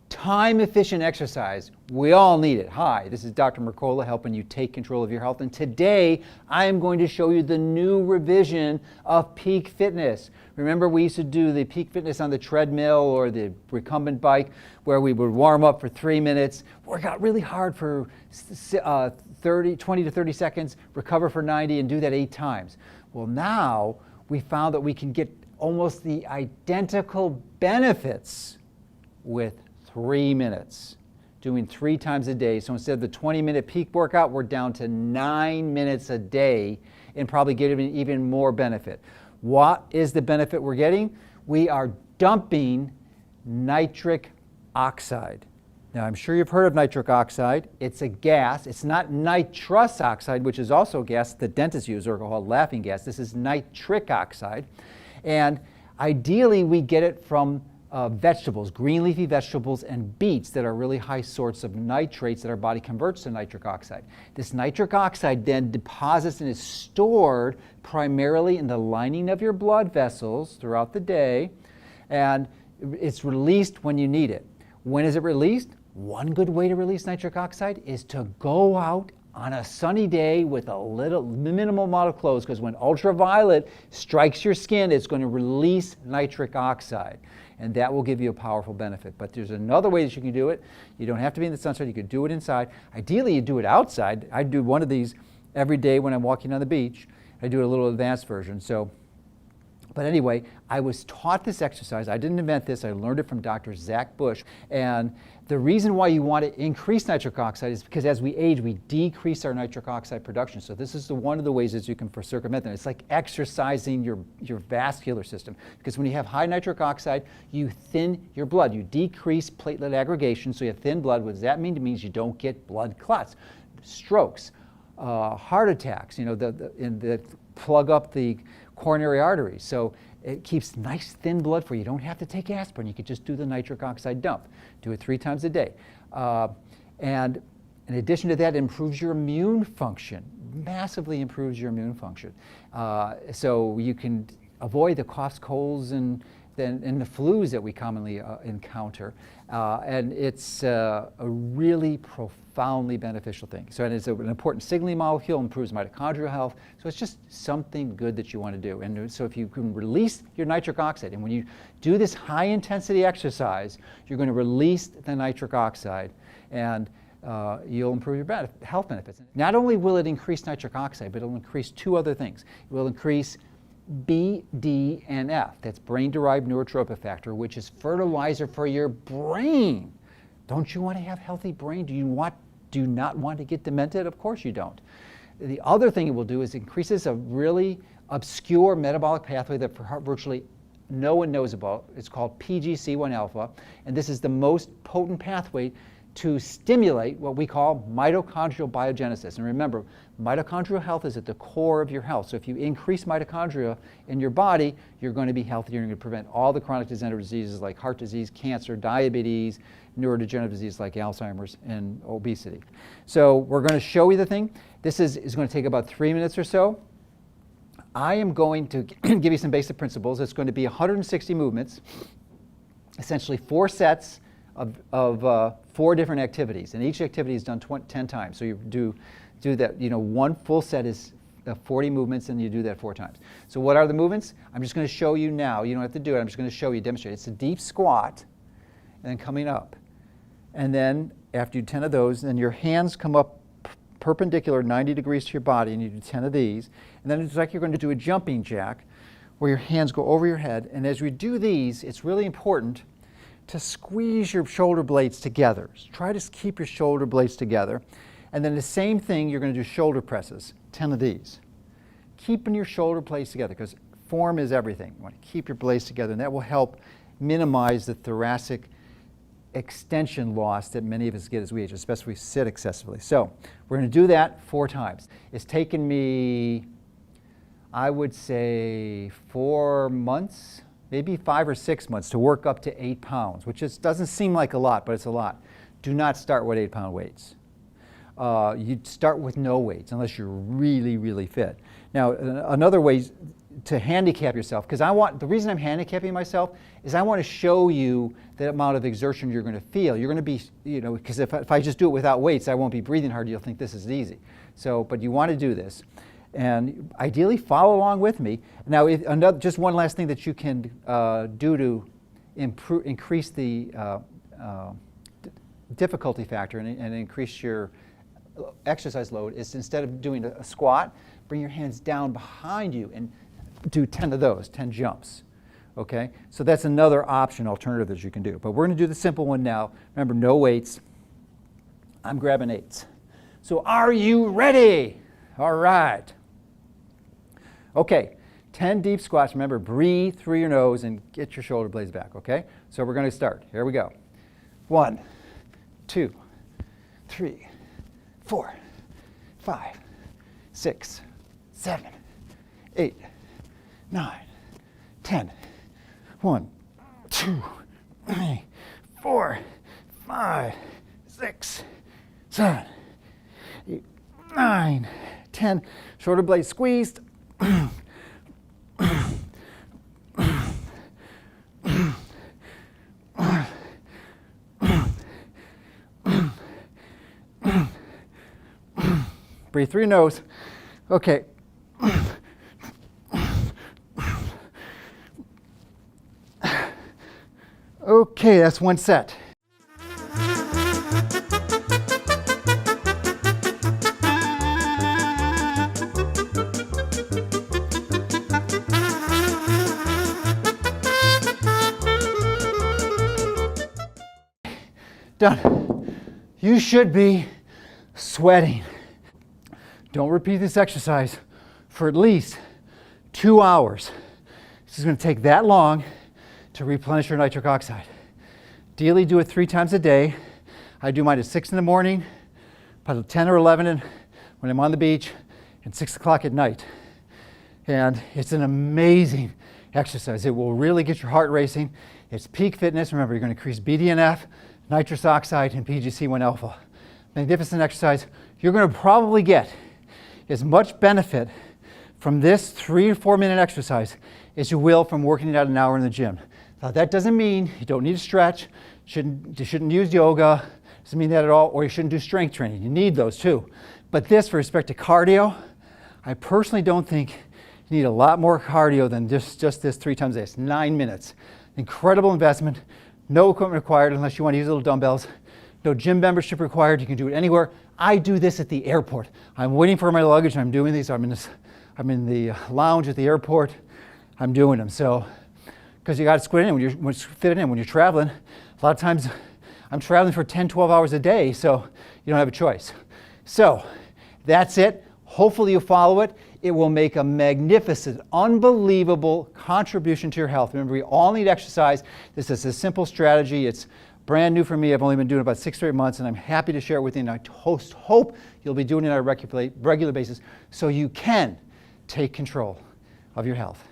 time-efficient exercise. We all need it. Hi, this is Dr. Mercola helping you take control of your health. And today, I am going to show you the new revision of peak fitness. Remember, we used to do the peak fitness on the treadmill or the recumbent bike where we would warm up for 3 minutes, work out really hard for 20 to 30 seconds, recover for 90, and do that 8 times. Well, now we found that we can get almost the identical benefits with 3 minutes, doing 3 times a day. So instead of the 20-minute peak workout, we're down to 9 minutes a day and probably getting even more benefit. What is the benefit we're getting? We are dumping nitric oxide. Now, I'm sure you've heard of nitric oxide. It's a gas. It's not nitrous oxide, which is also a gas the dentists use, or called laughing gas. This is nitric oxide. And ideally, we get it from vegetables, green leafy vegetables and beets that are really high sorts of nitrates that our body converts to nitric oxide. This nitric oxide then deposits and is stored primarily in the lining of your blood vessels throughout the day, and it's released when you need it. When is it released? One good way to release nitric oxide is to go out on a sunny day with a minimal amount of clothes, because when ultraviolet strikes your skin, it's going to release nitric oxide, and that will give you a powerful benefit. But there's another way that you can do it. You don't have to be in the sunshine. You could do it inside. Ideally, you do it outside. I do one of these every day when I'm walking on the beach. I do a little advanced version. But anyway, I was taught this exercise. I didn't invent this. I learned it from Dr. Zach Bush. And the reason why you want to increase nitric oxide is because as we age, we decrease our nitric oxide production. So this is one of the ways that you can circumvent that. It's like exercising your vascular system. Because when you have high nitric oxide, you thin your blood. You decrease platelet aggregation, so you have thin blood. What does that mean? It means you don't get blood clots, strokes, heart attacks, that plug up the coronary arteries. So it keeps nice thin blood for you. You don't have to take aspirin. You could just do the nitric oxide dump. Do it 3 times a day. And in addition to that, it improves your immune function, massively improves your immune function. So you can avoid the coughs, colds, and the flus that we commonly encounter. And it's a really profoundly beneficial thing. So it's an important signaling molecule, improves mitochondrial health. So it's just something good that you want to do. And so if you can release your nitric oxide, and when you do this high intensity exercise, you're going to release the nitric oxide, and you'll improve your health benefits. Not only will it increase nitric oxide, but it'll increase 2 other things. It will increase BDNF, that's brain-derived neurotrophic factor, which is fertilizer for your brain. Don't you want to have healthy brain? Do you not want to get demented? Of course you don't. The other thing it will do is increases a really obscure metabolic pathway that virtually no one knows about. It's called PGC1 alpha, and this is the most potent pathway to stimulate what we call mitochondrial biogenesis. And remember, mitochondrial health is at the core of your health. So if you increase mitochondria in your body, you're going to be healthier. You're going to prevent all the chronic degenerative diseases like heart disease, cancer, diabetes, neurodegenerative disease like Alzheimer's, and obesity. So we're going to show you the thing. This is going to take about 3 minutes or so. I am going to give you some basic principles. It's going to be 160 movements, essentially 4 sets of 4 different activities, and each activity is done 10 times. So you do that, one full set is 40 movements, and you do that 4 times. So what are the movements? I'm just going to show you now. You don't have to do it. I'm just going to show you, demonstrate. It's a deep squat, and then coming up. And then after you do 10 of those, then your hands come up perpendicular 90 degrees to your body, and you do 10 of these. And then it's like you're going to do a jumping jack, where your hands go over your head. And as we do these, it's really important to squeeze your shoulder blades together. Try to keep your shoulder blades together. And then the same thing, you're going to do shoulder presses, 10 of these. Keeping your shoulder blades together, because form is everything. You want to keep your blades together, and that will help minimize the thoracic extension loss that many of us get as we age, especially if we sit excessively. So we're going to do that 4 times. It's taken me, I would say, 4 months, maybe 5 or 6 months to work up to 8 pounds, which doesn't seem like a lot, but it's a lot. Do not start with 8-pound weights. You start with no weights unless you're really, really fit. Now, another way to handicap yourself, because the reason I'm handicapping myself is I want to show you the amount of exertion you're going to feel. You're going to be, because if I just do it without weights, I won't be breathing hard. You'll think this is easy. So, but you want to do this. And ideally, follow along with me. Now, just one last thing that you can do to increase the difficulty factor and increase your exercise load is, instead of doing a squat, bring your hands down behind you and do 10 of those, 10 jumps. Okay? So that's another option, alternative that you can do. But we're going to do the simple one now. Remember, no weights. I'm grabbing 8s. So are you ready? All right. Okay, 10 deep squats. Remember, breathe through your nose and get your shoulder blades back, okay? So we're going to start. Here we go. 1, 2, 3, 4, 5, 6, 7, 8, 9, 10. 1, 2, 3, 4, 5, 6, 7, 8, 9, 10. Shoulder blades squeezed. Breathe through your nose. Okay. Okay, that's one set. Done. You should be sweating. Don't repeat this exercise for at least 2 hours. This is going to take that long to replenish your nitric oxide. Ideally, do it 3 times a day. I do mine at 6 in the morning, about 10 or 11 when I'm on the beach, and 6 o'clock at night. And it's an amazing exercise. It will really get your heart racing. It's peak fitness. Remember, you're going to increase BDNF, nitrous oxide, and PGC1 alpha. Magnificent exercise. You're going to probably get as much benefit from this 3 or 4 minute exercise as you will from working it out an hour in the gym. Now, that doesn't mean you don't need to stretch, you shouldn't use yoga, doesn't mean that at all, or you shouldn't do strength training. You need those too. But this, for respect to cardio, I personally don't think you need a lot more cardio than just this 3 times a day. It's 9 minutes. Incredible investment. No equipment required unless you want to use little dumbbells. No gym membership required. You can do it anywhere. I do this at the airport. I'm waiting for my luggage and I'm doing these. I'm in the lounge at the airport. I'm doing them. So, because you got to squeeze in when you fit it in when you're traveling. A lot of times I'm traveling for 10, 12 hours a day, so you don't have a choice. So that's it. Hopefully you follow it. It will make a magnificent, unbelievable contribution to your health. Remember, we all need exercise. This is a simple strategy. It's brand new for me. I've only been doing it about 6 or 8 months, and I'm happy to share it with you. And I hope you'll be doing it on a regular basis so you can take control of your health.